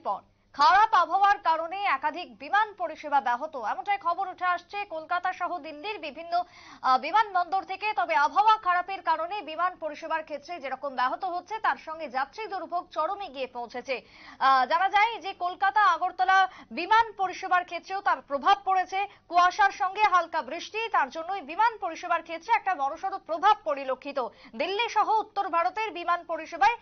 পর খারাপ আবহাওয়ার কারণে একাধিক বিমান পরিষেবা ব্যাহত, এমনটাই খবর উঠে আসছে কলকাতা সহ দিল্লির বিভিন্ন বিমানবন্দর থেকে। তবে আবহাওয়া খারাপের কারণে বিমান পরিষেবার ক্ষেত্রে যেরকম ব্যাহত হচ্ছে, তার সঙ্গে যাত্রী দুর্ভোগ চরমে গিয়ে পৌঁছেছে। জানা যায় যে কলকাতা আগরতলা বিমান পরিষেবার ক্ষেত্রেও তার প্রভাব পড়েছে। কুয়াশার সঙ্গে হালকা বৃষ্টি, তার জন্যই বিমান পরিষেবার ক্ষেত্রে একটা বড়সড় প্রভাব পরিলক্ষিত। দিল্লি সহ উত্তর ভারতের বিমান পরিষেবায়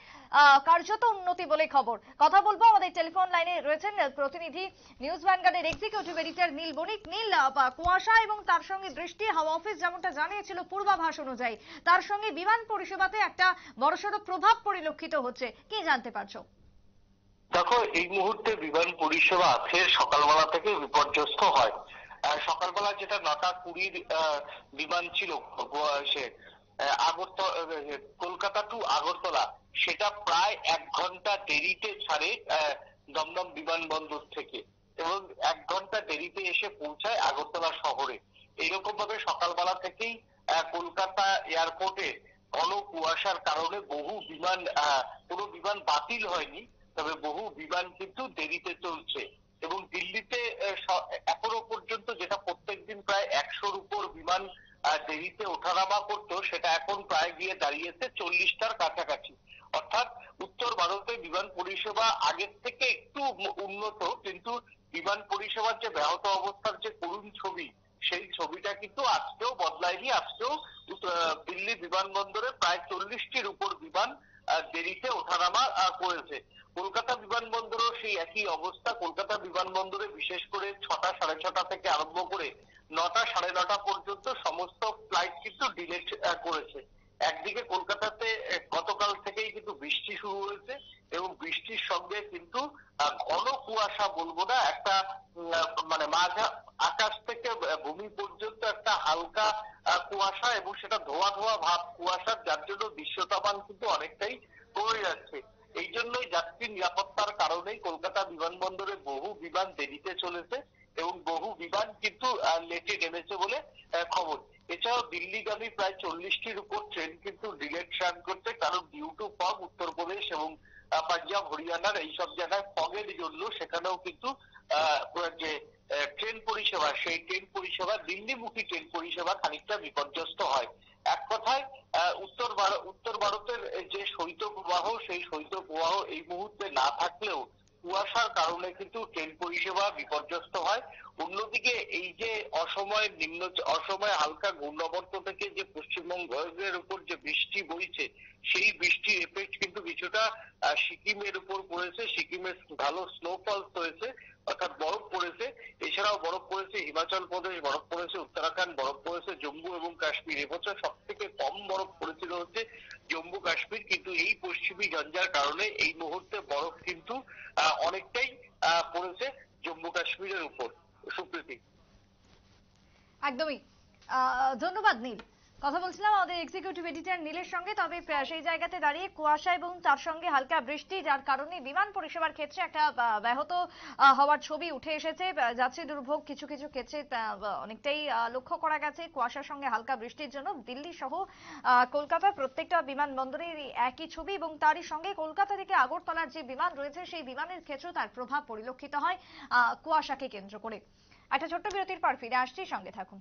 কার্যত উন্নতি বলে খবর। কথা বলবো, আমাদের টেলিফোন লাইনে রয়েছেন প্রতিনিধি নিউজ ভ্যানগার্ডের এক্সিকিউটিভ এডিটর নীল বণিক। নীল, কুয়াশা এবং তার সঙ্গে বৃষ্টি, হাওয়া অফিস যেমনটা জানিয়েছিল পূর্বাভাস অনুযায়ী, তার সঙ্গে বিমান পরিষেবাতে একটা বড়সড় প্রভাব পরিলক্ষিত হচ্ছে, কি জানতে পারছো? দেখো, এই মুহূর্তে বিমান পরিষেবা ফের সকালবেলা থেকে বিপর্যস্ত হয়। সকালবেলা যেটা 9:20 বিমান ছিল আগরতলা, কলকাতা টু আগরতলা, সেটা প্রায় 1 ঘন্টা দেরিতে ছাড়ে দমদম বিমানবন্দর থেকে, এবং 1 ঘন্টা দেরিতে এসে পৌঁছায় আগরতলা শহরে। এইরকম ভাবে সকালবেলা থেকেই কলকাতা এয়ারপোর্টে ঘন কুয়াশার কারণে বহু বিমান, কোনো বিমান বাতিল হয়নি, তবে বহু বিমান কিন্তু দেরিতে চলছে। এবং দিল্লিতে এখনো পর্যন্ত যেটা প্রত্যেকদিন প্রায় 100-র উপর বিমান দেরিতে ওঠানামা করতো, সেটা এখন প্রায় গিয়ে দাঁড়িয়েছে 40টার কাছাকাছি। অর্থাৎ উত্তর ভারতে বিমান পরিষেবা আগের থেকে একটু উন্নত, কিন্তু বিমান পরিষেবার যে ব্যাহত অবস্থার যে করুণ ছবি, সেই ছবিটা কিন্তু আজকেও বদলায়নি। আজকেও দিল্লি বিমানবন্দরে প্রায় 40টির উপর বিমান দেরিতে ওঠানামা করেছে। কলকাতা বিমানবন্দরেও সেই একই অবস্থা। কলকাতা বিমানবন্দরে বিশেষ করে 6টা, 6:30 থেকে আরম্ভ করে 9টা, 9:30 পর্যন্ত সমস্ত ফ্লাইট কিন্তু ডিলে করেছে। একদিকে কলকাতাতে গতকাল থেকেই কিন্তু বৃষ্টি শুরু হয়েছে, এবং বৃষ্টির সঙ্গে কিন্তু ঘন কুয়াশা বলবো না, একটা মানে মাঝা আকাশ থেকে ভূমি পর্যন্ত একটা হালকা কুয়াশা, এবং সেটা ধোয়া ধোয়া ভাব কুয়াশা, যার জন্য দৃশ্যতামান কিন্তু অনেকটাই কমে যাচ্ছে। এই জন্যই যাত্রী নিরাপত্তার কারণেই কলকাতা বিমানবন্দরে বহু বিমান দেরিতে চলেছে, এবং বহু বিমান কিন্তু লেটে নেমেছে বলে খবর। এছাড়াও দিল্লিগামী প্রায় 40টির উপর ট্রেন কিন্তু ডিলেড রান করছে, কারণ ডিউ টু ফগ উত্তরপ্রদেশ এবং পাঞ্জাব, হরিয়ানার এইসব জায়গায় ফগের জন্য সেখানেও কিন্তু যে ট্রেন পরিষেবা, সেই ট্রেন পরিষেবা, দিল্লিমুখী ট্রেন পরিষেবা খানিকটা বিপর্যস্ত হয়। এক কথায় উত্তর ভারতের যে শৈত্যপ্রবাহ, সেই শৈত্যপ্রবাহ এই মুহূর্তে না থাকলেও কুয়াশার কারণে কিন্তু ট্রেন পরিষেবা বিপর্যস্ত হয়। অন্যদিকে এই যে অসময়ে হালকা ঘূর্ণাবর্ত থেকে যে পশ্চিমবঙ্গের উপর যে বৃষ্টি বইছে, সেই বৃষ্টির এফেক্ট কিন্তু কিছুটা সিকিমের উপর পড়েছে। সিকিমে ভালো স্নোফল হয়েছে, অর্থাৎ বরফ পড়েছে। এছাড়াও বরফ পড়েছে হিমাচল প্রদেশ, বরফ পড়েছে উত্তরাখণ্ড, বরফ পড়েছে জম্মু এবং কাশ্মীর। এবছর সব থেকে কম বরফ পড়েছিল হচ্ছে জম্মু কাশ্মীর, কিন্তু এই পশ্চিমী ঝঞ্ঝার কারণে এই মুহূর্তে বরফ কিন্তু অনেকটাই পড়েছে জম্মু কাশ্মীরের উপর। সুপ্রীতি, একদমই ধন্যবাদ নীল। কথা বলছিলাম আমাদের এক্সিকিউটিভ এডিটর নীলের সঙ্গে। তবে সেই জায়গাতে দাঁড়িয়ে কুয়াশা এবং তার সঙ্গে হালকা বৃষ্টি, যার কারণে বিমান পরিষেবার ক্ষেত্রে একটা ব্যাহত হওয়ার ছবি উঠে এসেছে। যাত্রী দুর্ভোগ কিছু কিছু ক্ষেত্রে অনেকটাই লক্ষ্য করা গেছে। কুয়াশার সঙ্গে হালকা বৃষ্টির জন্য দিল্লি সহ কলকাতার প্রত্যেকটা বিমানবন্দরের একই ছবি, এবং তারই সঙ্গে কলকাতা থেকে আগরতলার যে বিমান রয়েছে, সেই বিমানের ক্ষেত্রেও তার প্রভাব পরিলক্ষিত হয় কুয়াশাকে কেন্দ্র করে। একটা ছোট্ট বিরতির পর ফিরে আসছি, সঙ্গে থাকুন।